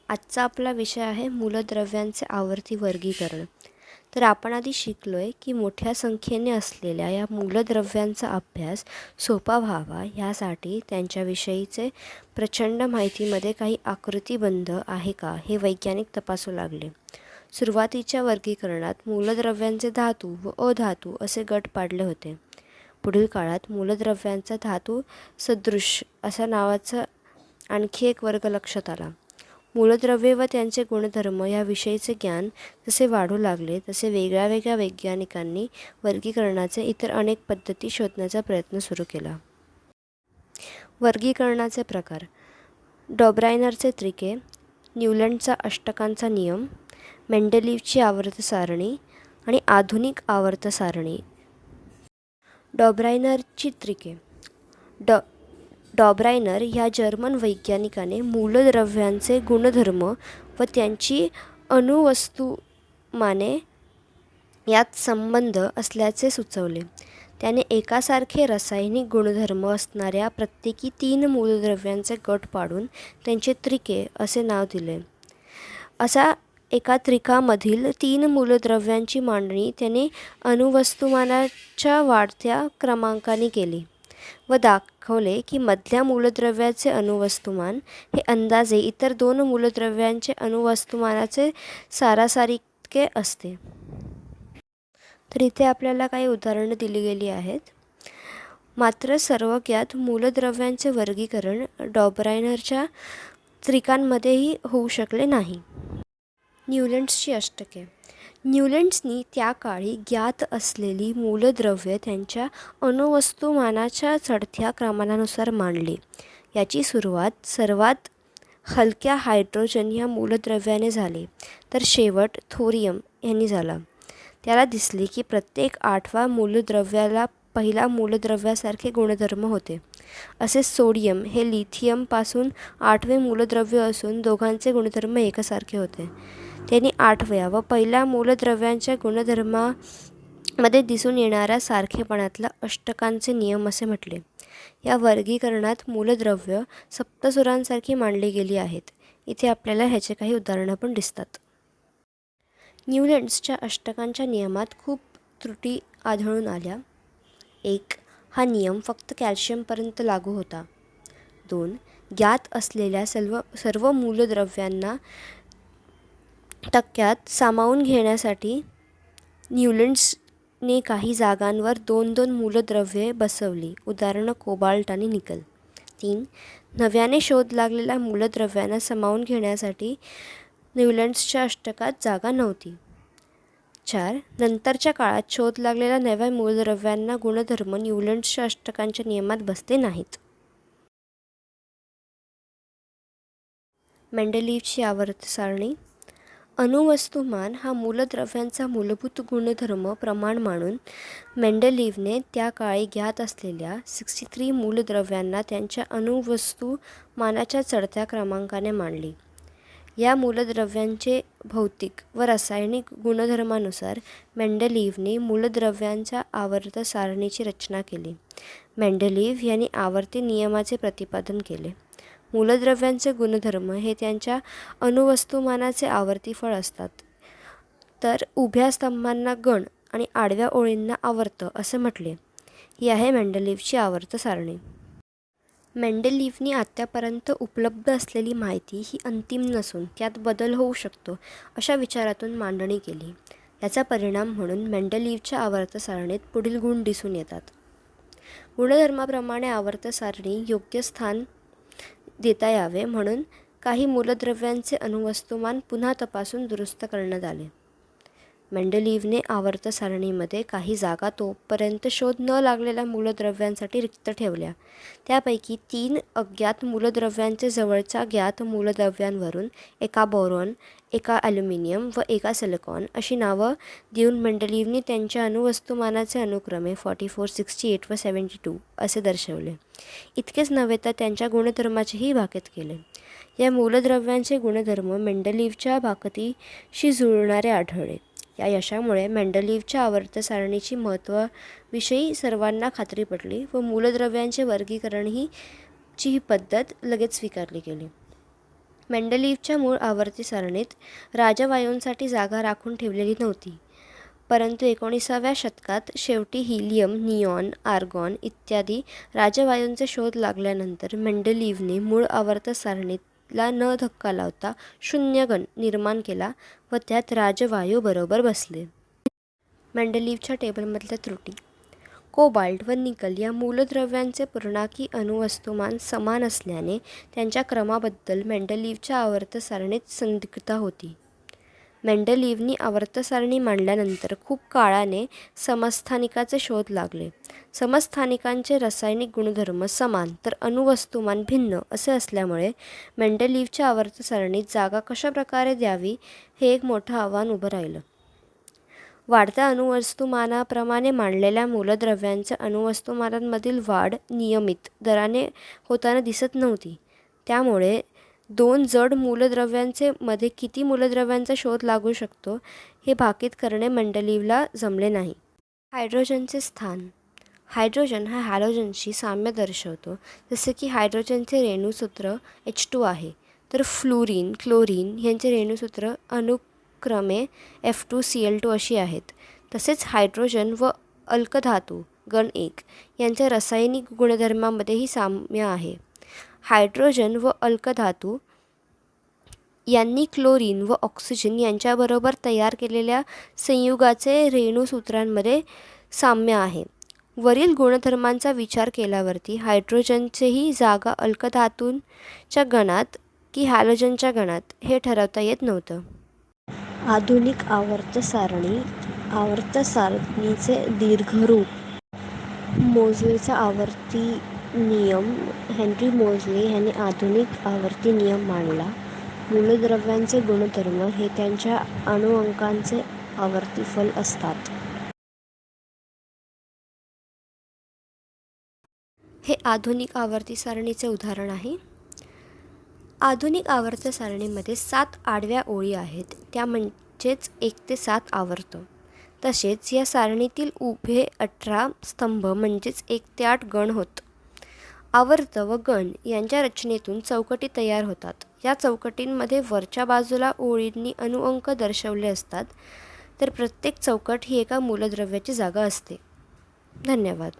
आजचा आपला विषय आहे मूलद्रव्यांचे आवर्ती वर्गीकरण. तर आपण आधी शिकलो आहे की मोठ्या संख्येने असलेल्या या मूलद्रव्यांचा अभ्यास सोपा व्हावा यासाठी त्यांच्याविषयीचे प्रचंड माहितीमध्ये काही आकृतिबंध आहे का हे वैज्ञानिक तपासू लागले. सुरुवातीच्या वर्गीकरणात मूलद्रव्यांचे धातू व अधातू असे गट पाडले होते. पुढील काळात मूलद्रव्यांचा धातू सदृश असा नावाचा आणखी एक वर्ग लक्षात आला. मूलद्रव्ये व त्यांचे गुणधर्म याविषयीचे ज्ञान जसे वाढू लागले तसे वेगळ्या वैज्ञानिकांनी वर्गीकरणाचे इतर अनेक पद्धती शोधण्याचा प्रयत्न सुरू केला. वर्गीकरणाचे प्रकार: डॉब्रायनरचे त्रिके, न्यूलँडचा अष्टकांचा नियम, मेंडेलीव्हची आवर्त सारणी आणि आधुनिक आवर्त सारणी. डॉब्रायनरची त्रिके. डॉब्रायनर ह्या जर्मन वैज्ञानिकाने मूलद्रव्यांचे गुणधर्म व त्यांची अणुवस्तुमाने यात संबंध असल्याचे सुचवले. त्याने एकासारखे रासायनिक गुणधर्म असणाऱ्या प्रत्येकी 3 मूलद्रव्यांचे गट पाडून त्यांचे त्रिके असे नाव दिले. असा एका त्रिकामधील 3 मूलद्रव्यांची मांडणी त्याने अणुवस्तुमानाच्या वाढत्या क्रमांकाने केली व दाखवले की मधल्या मूलद्रव्याचे अणुवस्तुमान हे अंदाजे इतर 2 मूलद्रव्यांचे अणुवस्तुमानाचे सारासारिके असते. तर इथे आपल्याला काही उदाहरणं दिली गेली आहेत. मात्र सर्व ज्ञात मूलद्रव्यांचे वर्गीकरण डॉब्रायनरच्या त्रिकांमध्येही होऊ शकले नाही. न्यूलँड्सची अष्टके. न्यूलँड्सनी त्या काळी ज्ञात असलेली मूलद्रव्ये त्यांच्या अणुवस्तुमानाच्या चढत्या क्रमानुसार मांडली. याची सुरुवात सर्वात हलक्या हायड्रोजन ह्या मूलद्रव्याने झाली तर शेवट थोरियम यांनी झाला. त्याला दिसले की प्रत्येक 8व्या मूलद्रव्याला पहिल्या मूलद्रव्यासारखे गुणधर्म होते. असे सोडियम हे लिथियमपासून 8वे मूलद्रव्य असून दोघांचे गुणधर्म एकसारखे होते. त्यांनी 8व्या व पहिल्या मूलद्रव्यांच्या गुणधर्मामध्ये दिसून येणाऱ्या सारखेपणाला अष्टकांचे नियम असे म्हटले. या वर्गीकरणात मूलद्रव्य सप्तस्वरांसारखी मांडली गेली आहेत. इथे आपल्याला ह्याचे काही उदाहरणं पण दिसतात. न्यूलँड्सच्या अष्टकांच्या नियमात खूप त्रुटी आढळून आल्या. 1. हा नियम फक्त कॅल्शियमपर्यंत लागू होता. 2. ज्ञात असलेल्या सर्व मूलद्रव्यांना टक्क्यात सामावून घेण्यासाठी न्यूलँड्सने काही जागांवर 2 मूलद्रव्ये बसवली, उदाहरण कोबाल्ट आणि निकल. 3. नव्याने शोध लागलेल्या मूलद्रव्यांना सामावून घेण्यासाठी न्यूलँड्सच्या अष्टकात जागा नव्हती. 4. नंतरच्या काळात शोध लागलेल्या नव्या मूलद्रव्यांना गुणधर्म न्यूलँड्सच्या अष्टकांच्या नियमात बसले नाहीत. मेंडेलीव्हची आवर्त सारणी. अणुवस्तुमान हा मूलद्रव्यांचा मूलभूत गुणधर्म प्रमाण मानून मेंडेलीव्हने त्या काळी ज्ञात असलेल्या 63 मूलद्रव्यांना त्यांच्या अणुवस्तुमानाच्या चढत्या क्रमांकाने मांडली. या मूलद्रव्यांचे भौतिक व रासायनिक गुणधर्मानुसार मेंडेलीव्हने मूलद्रव्यांच्या आवर्त सारणीची रचना केली. मेंडेलीव्ह यांनी आवर्ती नियमाचे प्रतिपादन केले. मूलद्रव्यांचे गुणधर्म हे त्यांच्या अणुवस्तुमानाचे आवर्ती फळ असतात. तर उभ्या स्तंभांना गण आणि आडव्या ओळींना आवर्त असे म्हटले. ही आहे मेंडेलीव्हची आवर्त सारणी. मेंडेलीव्हनी आत्तापर्यंत उपलब्ध असलेली माहिती ही अंतिम नसून त्यात बदल होऊ शकतो अशा विचारातून मांडणी केली. याचा परिणाम म्हणून मेंडेलीव्हच्या आवर्त सारणीत पुढील गुण दिसून येतात. गुणधर्माप्रमाणे आवर्त सारणी योग्य स्थान देता यावे म्हणून काही मूलद्रव्यांचे अणुवस्तुमान पुन्हा तपासून दुरुस्त करण्यात आले. मेंडेलीव्हने आवर्त सारणीमध्ये काही जागा तोपर्यंत शोध न लागलेल्या मूलद्रव्यांसाठी रिक्त ठेवल्या. त्यापैकी 3 अज्ञात मूलद्रव्यांचे जवळच्या ज्ञात मूलद्रव्यांवरून एका बोरॉन, एका ॲल्युमिनियम व एका सिलिकॉन अशी नावं देऊन मेंडेलीव्हने त्यांच्या अणुवस्तुमानाचे अनुक्रमे 44, 68 व 72 असे दर्शवले. इतकेच नव्हे तर त्यांच्या गुणधर्माचेही भाकीत केले. या मूलद्रव्यांचे गुणधर्म मेंडेलीव्हच्या भाकतीशी जुळणारे आढळले. या यशामुळे मेंडेलीव्हच्या आवर्त सारणीची महत्त्वाविषयी सर्वांना खात्री पटली व मूलद्रव्यांचे वर्गीकरण ही पद्धत लगेच स्वीकारली गेली. मेंडलीव्हच्या मूळ आवर्ती सारणीत राजवायूंसाठी जागा राखून ठेवलेली नव्हती, परंतु 19व्या शतकात शेवटी हिलियम, निऑन, आर्गॉन इत्यादी राजवायूंचे शोध लागल्यानंतर मेंडलीव्हने मूळ आवर्त सारणीला न धक्का लावता शून्यगण निर्माण केला व त्यात राजवायू बरोबर बसले. मेंडलीव्हच्या टेबलमधल्या त्रुटी. कोबाल्ट व निकल या मूलद्रव्यांचे पूर्णांकी अणुवस्तुमान समान असल्याने त्यांच्या क्रमाबद्दल मेंडलीव्हच्या आवर्त सारणीत संदिग्धता होती. मेंडलीव्हनी आवर्तसारणी मांडल्यानंतर खूप काळाने समस्थानिकाचे शोध लागले. समस्थानिकांचे रासायनिक गुणधर्म समान तर अणुवस्तुमान भिन्न असे असल्यामुळे मेंडलीव्हच्या आवर्तसारणीत जागा कशा प्रकारे द्यावी हे एक मोठं आव्हान उभं राहिलं. वाढत्या अणुवस्तुमानाप्रमाणे मांडलेल्या मूलद्रव्यांच्या अणुवस्तुमानांमधील वाढ नियमित दराने होताना दिसत नव्हती. त्यामुळे दोन जड मूलद्रव्यांचे मध्ये किती मूलद्रव्यांचा शोध लागू शकतो हे भाकीत करणे मेंडलीव्हला जमले नाही. हायड्रोजनचे स्थान. हायड्रोजन हा हॅलोजनशी साम्य दर्शवतो, जसे की हायड्रोजनचे रेणुसूत्र H2 आहे, तर फ्लोरीन, क्लोरीन यांचे रेणुसूत्र अनुक्रमे F2Cl2 अशी आहेत. तसेच हायड्रोजन व अल्कधातू गण 1 यांच्या रासायनिक गुणधर्मांमध्येही साम्य आहे. हायड्रोजन व अल्कधातू यांनी क्लोरीन व ऑक्सिजन यांच्याबरोबर तयार केलेल्या संयुगाचे रेणुसूत्रांमध्ये साम्य आहे. वरील गुणधर्मांचा विचार केल्यावरती हायड्रोजनचेही जागा अल्कधातूंच्या गणात की हॅलोजनच्या गणात हे ठरवता येत नव्हतं. आधुनिक आवर्त सारणी. आवर्त सारणीचे दीर्घरूप. मोझेलचा आवर्ती नियम. हेनरी मोझेल यांनी आधुनिक आवर्ती नियम मांडला. मूलद्रव्यांचे गुणधर्म हे त्यांच्या अणुअंकांचे आवर्तीफल असतात. हे आधुनिक आवर्ती सारणीचे उदाहरण आहे. आधुनिक आवर्त सारणीमध्ये 7 आडव्या ओळी आहेत, त्या म्हणजेच 1 ते 7 आवर्त. तसेच या सारणीतील उभे 18 स्तंभ म्हणजेच 1 ते 8 गण होत. आवर्त व गण यांच्या रचनेतून चौकटी तयार होतात. या चौकटींमध्ये वरच्या बाजूला ओळींनी अणुअंक दर्शवले असतात, तर प्रत्येक चौकट ही एका मूलद्रव्याची जागा असते. धन्यवाद.